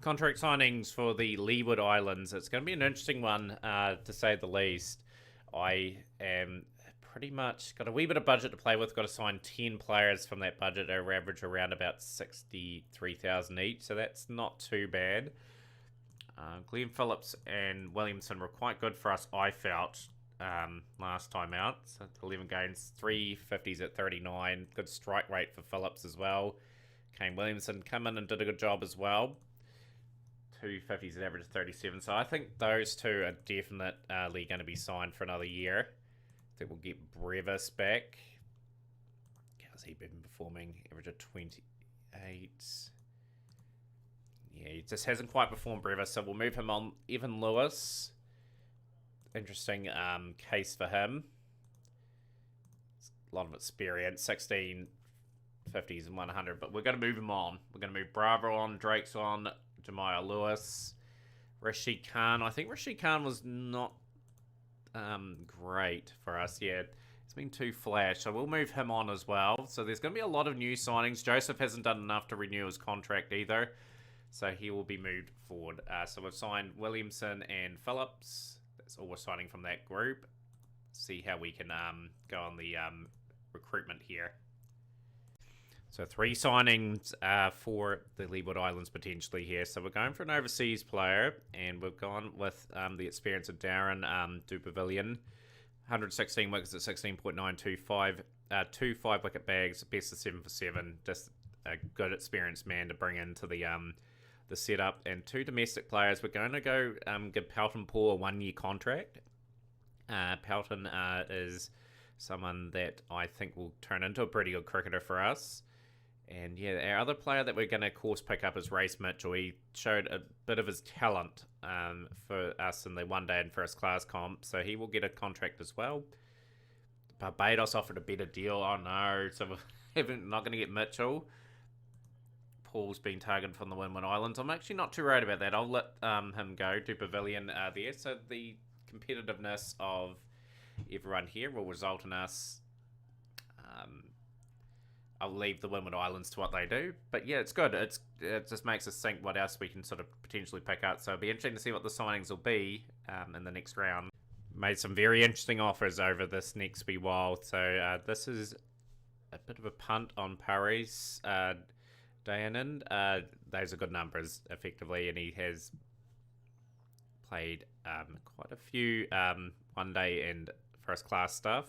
Contract signings for the Leeward Islands. It's going to be an interesting one, to say the least. I am pretty much got a wee bit of budget to play with. Got to sign 10 players from that budget. They average around about 63,000 each, so that's not too bad. Glenn Phillips and Williamson were quite good for us, I felt, last time out. So 11 games, 350s at 39. Good strike rate for Phillips as well. Kane Williamson come in and did a good job as well. 250s at average 37. So I think those two are definitely going to be signed for another year. I think we'll get Brevis back. How's he been performing? Average of 28. Yeah, he just hasn't quite performed, Brevis, so we'll move him on. Evan Lewis. Interesting case for him. A lot of experience, 16 50s and 100, but we're going to move him on. We're going to move Bravo on, Drake's on, Jemiah Lewis, Rashid Khan. I think Rashid Khan was not great for us yet. It's been too flash, so we'll move him on as well. So there's going to be a lot of new signings. Joseph hasn't done enough to renew his contract either, so he will be moved forward. So we've signed Williamson and Phillips. That's all we're signing from that group. See how we can go on the recruitment here. So 3 signings for the Leeward Islands potentially here. So we're going for an overseas player, and we've gone with the experience of Darren Dupavillion. 116 wickets at 16.925, 2 5-wicket bags, best of 7 for 7. Just a good experienced man to bring into the setup. And 2 domestic players. We're going to go give Pelton Paul a 1-year contract. Pelton is someone that I think will turn into a pretty good cricketer for us. And yeah, our other player that we're going to, of course, pick up is Race Mitchell. He showed a bit of his talent for us in the one-day and first-class comp, so he will get a contract as well. Barbados offered a better deal. Oh no, so we're not going to get Mitchell. Paul's been targeted from the Windward Islands. I'm actually not too worried about that. I'll let him go to Pavilion there. So the competitiveness of everyone here will result in us... I'll leave the Windward Islands to what they do. But yeah, it's good. It just makes us think what else we can sort of potentially pick up. So it'll be interesting to see what the signings will be in the next round. Made some very interesting offers over this next wee while. So this is a bit of a punt on Paris Dayanan. Those are good numbers, effectively. And he has played quite a few one-day and first-class stuff.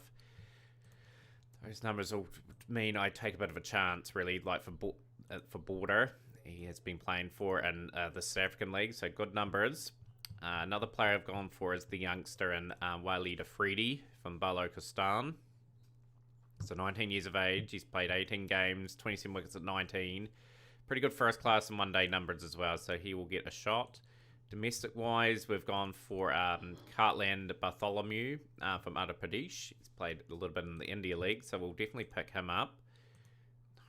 Those numbers will mean I take a bit of a chance, really, like for Border. He has been playing for in the South African League, so good numbers. Another player I've gone for is the youngster in Walid Afridi from Balochistan. So 19 years of age, he's played 18 games, 27 wickets at 19. Pretty good first class and one-day numbers as well, so he will get a shot. Domestic-wise, we've gone for Cartland Bartholomew from Uttar Pradesh. He's played a little bit in the India League, so we'll definitely pick him up.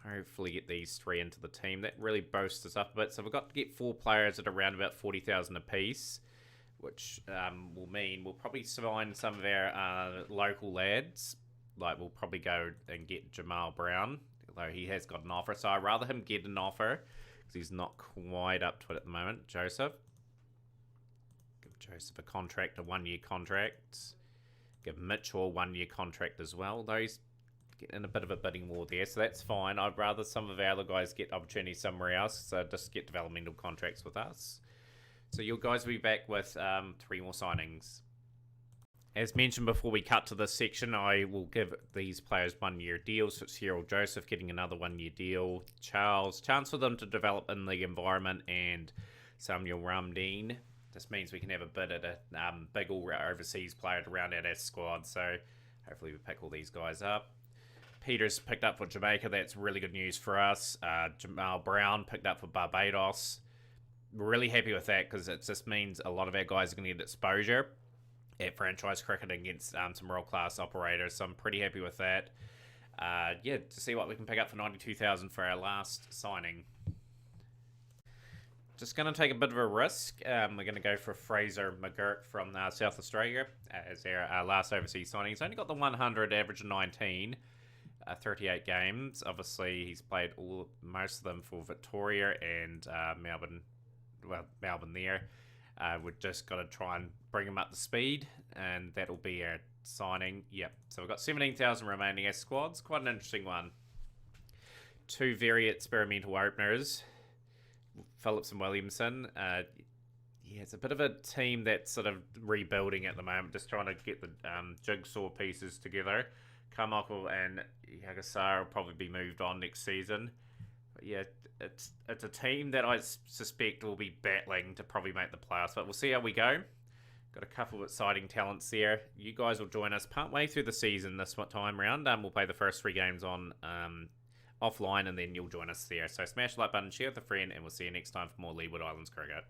Hopefully get these 3 into the team. That really boasts us up a bit. So we've got to get 4 players at around about 40,000 apiece, which will mean we'll probably sign some of our local lads. Like, we'll probably go and get Jamal Brown, although he has got an offer. So I'd rather him get an offer, because he's not quite up to it at the moment. Joseph. Give Joseph a contract, a 1-year contract. Give Mitchell a 1-year contract as well, though he's getting a bit of a bidding war there, so that's fine. I'd rather some of our other guys get opportunities somewhere else, so just get developmental contracts with us. So you guys will be back with 3 more signings. As mentioned before we cut to this section, I will give these players 1-year deals. So it's Cyril Joseph getting another 1-year deal. Chance for them to develop in the environment, and Samuel Ramdeen. This means we can have a bid at a big overseas player to round out our squad. So hopefully we pick all these guys up. Peter's picked up for Jamaica. That's really good news for us. Jamal Brown picked up for Barbados. We're really happy with that, because it just means a lot of our guys are going to get exposure at franchise cricket against some world-class operators. So I'm pretty happy with that. Yeah, to see what we can pick up for 92,000 for our last signing. Just going to take a bit of a risk. We're going to go for Fraser McGurk from South Australia as our last overseas signing. He's only got the 100, average of 19, 38 games. Obviously, he's played most of them for Victoria and Melbourne Melbourne there. We've just got to try and bring them up to speed, and that'll be our signing. Yep. So we've got 17,000 remaining as squads. Quite an interesting one. Two very experimental openers, Phillips and Williamson. It's a bit of a team that's sort of rebuilding at the moment, just trying to get the jigsaw pieces together. Carmichael and Yagasar will probably be moved on next season. But yeah, it's a team that I suspect will be battling to probably make the playoffs, but we'll see how we go. Got a couple of exciting talents there. You guys will join us partway through the season this time round. We'll play the first 3 games on offline, and then you'll join us there. So smash the like button, share with a friend, and we'll see you next time for more Leeward Islands cricket.